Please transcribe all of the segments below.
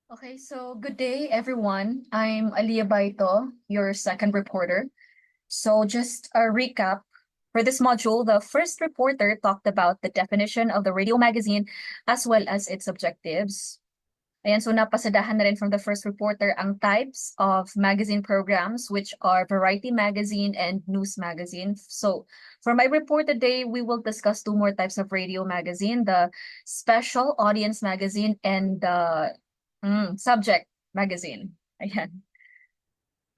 Okay, so good day, everyone. I'm Aliyah Baito, your second reporter. So, just a recap for this module, the first reporter talked about the definition of the radio magazine as well as its objectives. Ayan, so napasadahan na rin from the first reporter ang types of magazine programs, which are variety magazine and news magazine. So, for my report today, we will discuss two more types of radio magazine, the special audience magazine and the subject magazine. Ayan.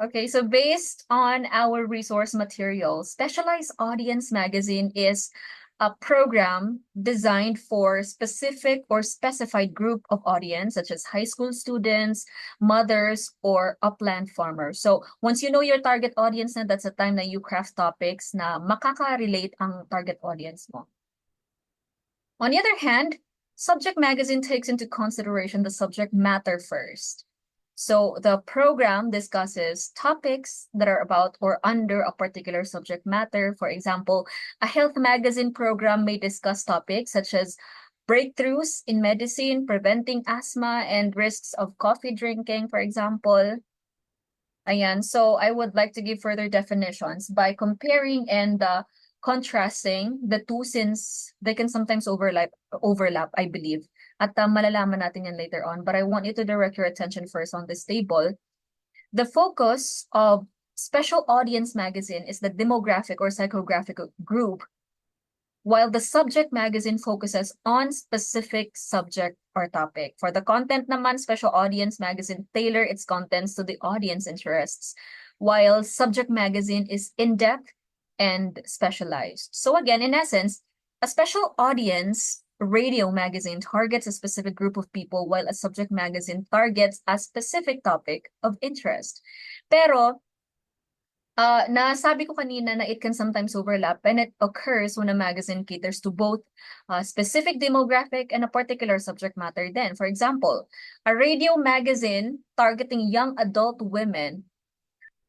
Okay, so based on our resource material, Specialized Audience Magazine is a program designed for specific or specified group of audience, such as high school students, mothers, or upland farmers. So once you know your target audience na, that's the time na you craft topics na makaka-relate ang target audience mo. On the other hand, Subject Magazine takes into consideration the subject matter first. So the program discusses topics that are about or under a particular subject matter. For example, a health magazine program may discuss topics such as breakthroughs in medicine, preventing asthma, and risks of coffee drinking, for example. Ayan, so I would like to give further definitions by comparing and contrasting the two since they can sometimes overlap, I believe. At malalaman natin yan later on. But I want you to direct your attention first on this table. The focus of Special Audience Magazine is the demographic or psychographic group, while the subject magazine focuses on specific subject or topic. For the content naman, Special Audience Magazine tailor its contents to the audience interests, while subject magazine is in-depth and specialized. So again, in essence, a special audience radio magazine targets a specific group of people, while a subject magazine targets a specific topic of interest. Pero nasabi ko kanina na it can sometimes overlap, and it occurs when a magazine caters to both a specific demographic and a particular subject matter then. For example, a radio magazine targeting young adult women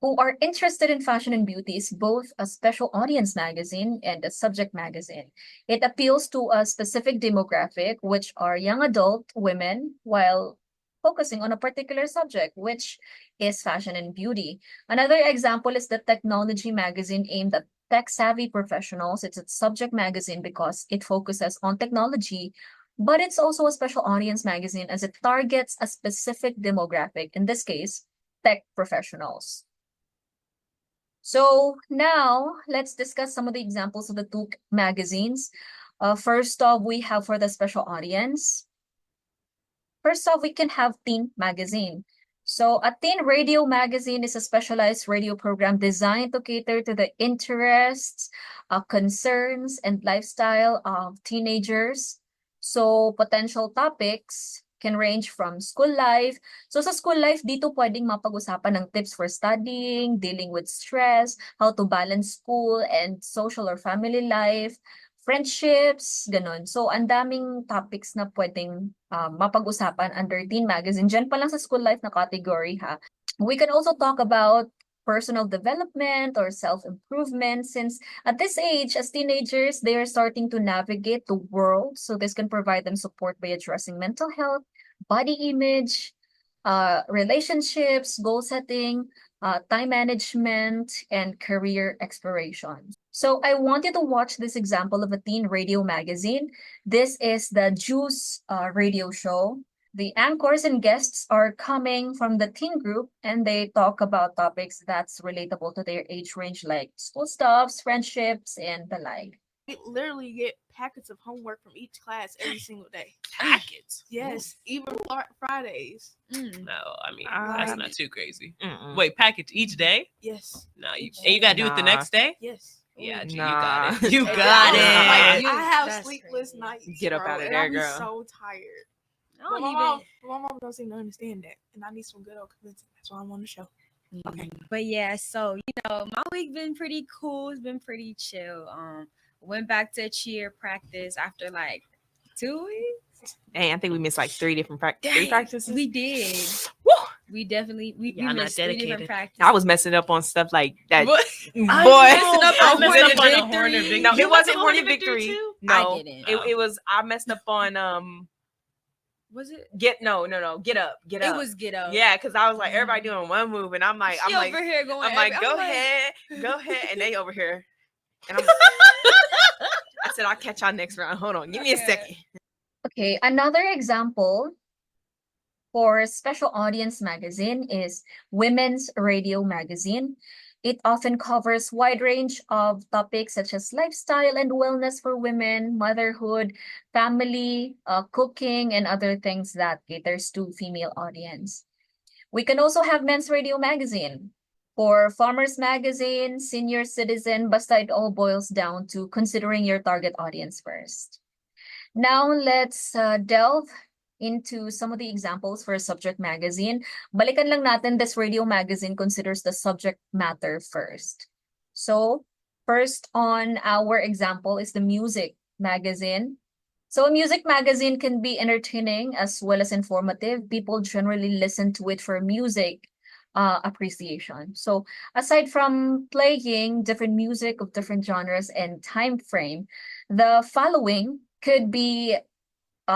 who are interested in fashion and beauty is both a special audience magazine and a subject magazine. It appeals to a specific demographic, which are young adult women, while focusing on a particular subject, which is fashion and beauty. Another example is the technology magazine aimed at tech-savvy professionals. It's a subject magazine because it focuses on technology, but it's also a special audience magazine as it targets a specific demographic, in this case, tech professionals. So now let's discuss some of the examples of the two magazines. First off, we have for the special audience. First off, we can have Teen Magazine. So a teen radio magazine is a specialized radio program designed to cater to the interests, concerns, and lifestyle of teenagers. So potential topics can range from school life. So sa school life, dito pwedeng mapag-usapan ng tips for studying, dealing with stress, how to balance school and social or family life, friendships, ganun. So, ang daming topics na pwedeng mapag-usapan under teen magazine. Diyan pa lang sa school life na category, ha. We can also talk about personal development or self-improvement, since at this age, as teenagers, they are starting to navigate the world. So this can provide them support by addressing mental health, body image, relationships, goal setting, time management, and career exploration. So I want you to watch this example of a teen radio magazine. This is the Juice radio show. The anchors and guests are coming from the teen group, and they talk about topics that's relatable to their age range, like school stuffs, friendships, and the like. We literally get packets of homework from each class every single day. Packets. Yes, even Fridays. No, I mean that's Like- not too crazy. Mm-mm. Wait, package each day? Yes, No, you Each and you gotta do it the Nah. next day? yes. Yeah, G, you Nah. got it. You And got I, it. like, I have That's sleepless crazy. nights. Get up bro, outta and there, I be girl. so tired. I But don't my even. mom don't seem to understand that, and I need some good old convincing. That's why I'm on the show. Okay. But yeah, so my week been pretty cool. It's been pretty chill. Went back to cheer practice after like 2 weeks. Dang, I think we missed like three different three Dang, practices. We did. Woo! We definitely we Y'all not missed 3 different dedicated. practices. I was messing up on stuff like that. What? Boy, I I messed messed up up on the Hornet Victory. No, You it went to wasn't Hornet Victory. too? No, I didn't. It was I messed up on Was it? Get up. It was Get Up. Yeah, because I was like, everybody doing one move, and I'm like, She over here going. I'm like, go ahead, and they over here, and I'm like, I said, I'll catch y'all next round. Hold on, give me a Okay. second. Okay, another example for Special Audience Magazine is Women's Radio Magazine. It often covers wide range of topics such as lifestyle and wellness for women, motherhood, family, cooking, and other things that caters to female audience. We can also have Men's Radio Magazine. For Farmers Magazine, Senior Citizen, basta it all boils down to considering your target audience first. Now let's delve into some of the examples for a subject magazine. Balikan lang natin, this radio magazine considers the subject matter first. So first on our example is the music magazine. So a music magazine can be entertaining as well as informative. People generally listen to it for music appreciation. So aside from playing different music of different genres and time frame, the following could be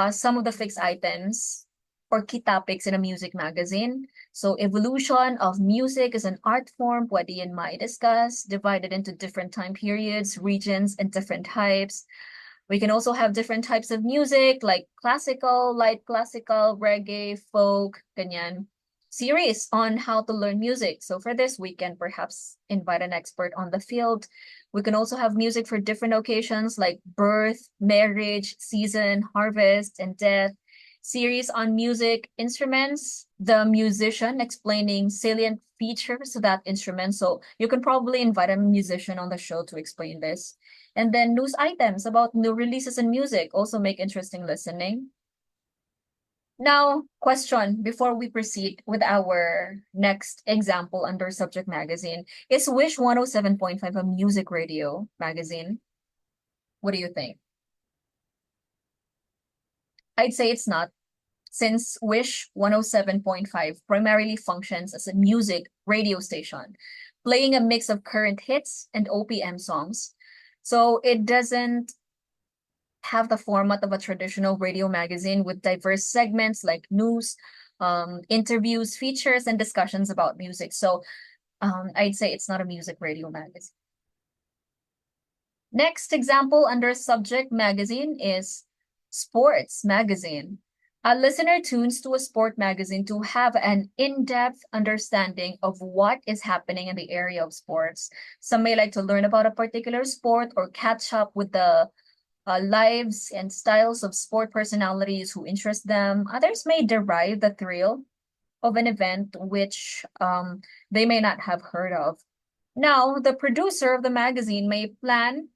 some of the fixed items or key topics in a music magazine. So evolution of music as an art form, pwede yan discuss, divided into different time periods, regions, and different types. We can also have different types of music like classical, light classical, reggae, folk, ganyan. Series on how to learn music. So for this, we can perhaps invite an expert on the field. We can also have music for different occasions like birth, marriage, season, harvest, and death. Series on music instruments, the musician explaining salient features of that instrument. So you can probably invite a musician on the show to explain this. And then news items about new releases in music also make interesting listening. Now, question before we proceed with our next example under subject magazine. Is Wish 107.5 a music radio magazine? What do you think? I'd say it's not, since Wish 107.5 primarily functions as a music radio station, playing a mix of current hits and OPM songs. So it doesn't have the format of a traditional radio magazine with diverse segments like news, interviews, features, and discussions about music. So I'd say it's not a music radio magazine. Next example under subject magazine is sports magazine. A listener tunes to a sport magazine to have an in-depth understanding of what is happening in the area of sports. Some may like to learn about a particular sport or catch up with the lives and styles of sport personalities who interest them. Others may derive the thrill of an event which they may not have heard of. Now, the producer of the magazine may plan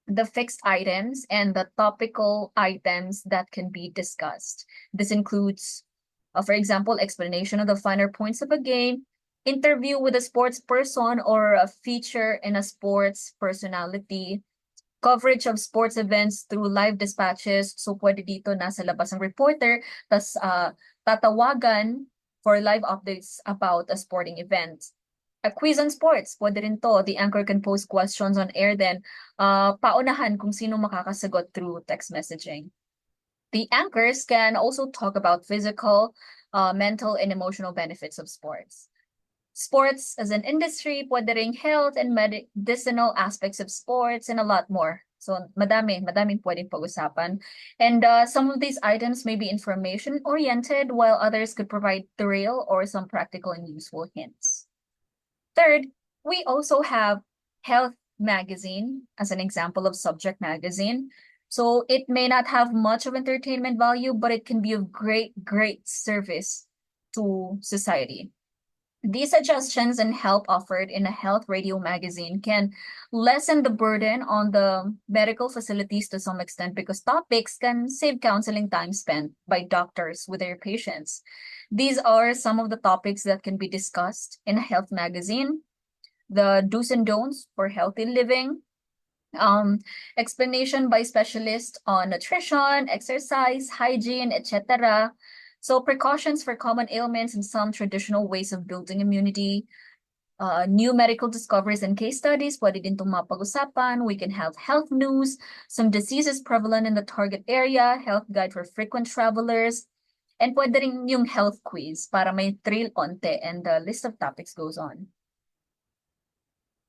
the fixed items and the topical items that can be discussed. This includes, for example, explanation of the finer points of a game, interview with a sports person or a feature in a sports personality, coverage of sports events through live dispatches. So pwede dito nasa labas ang reporter, tas tatawagan for live updates about a sporting event. A quiz on sports, pwede rin to. The anchor can post questions on air, then paunahan kung sino makakasagot through text messaging. The anchors can also talk about physical, mental, and emotional benefits of sports. Sports as an industry, pwede ring health and medicinal aspects of sports, and a lot more. So madaming pwedeng pag-usapan. And some of these items may be information-oriented, while others could provide thrill or some practical and useful hints. Third, we also have health magazine as an example of subject magazine. So it may not have much of entertainment value, but it can be of great service to society. These suggestions and help offered in a health radio magazine can lessen the burden on the medical facilities to some extent, because topics can save counseling time spent by doctors with their patients. These are some of the topics that can be discussed in a health magazine: the do's and don'ts for healthy living, explanation by specialists on nutrition, exercise, hygiene, etc. So precautions for common ailments and some traditional ways of building immunity, new medical discoveries and case studies, pwede din itong mapag-usapan. We can have health news, some diseases prevalent in the target area, health guide for frequent travelers, And pwede rin yung health quiz para may thrill konti and the list of topics goes on.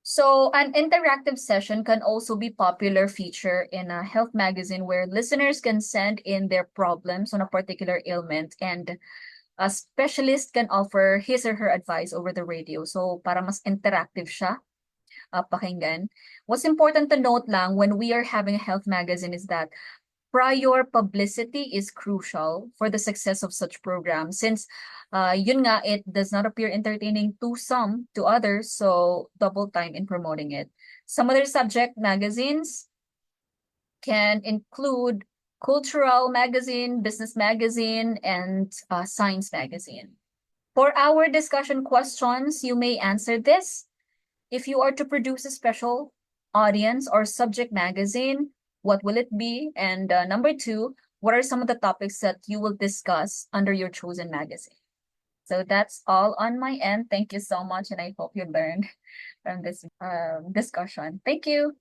So an interactive session can also be popular feature in a health magazine where listeners can send in their problems on a particular ailment and a specialist can offer his or her advice over the radio. So para mas interactive siya, pakinggan. What's important to note lang when we are having a health magazine is that prior publicity is crucial for the success of such programs since yun nga, it does not appear entertaining to some, to others, so double time in promoting it. Some other subject magazines can include cultural magazine, business magazine, and science magazine. For our discussion questions, you may answer this. If you are to produce a special audience or subject magazine, what will it be? And number two, what are some of the topics that you will discuss under your chosen magazine? So that's all on my end. Thank you so much, and I hope you learned from this discussion. Thank you.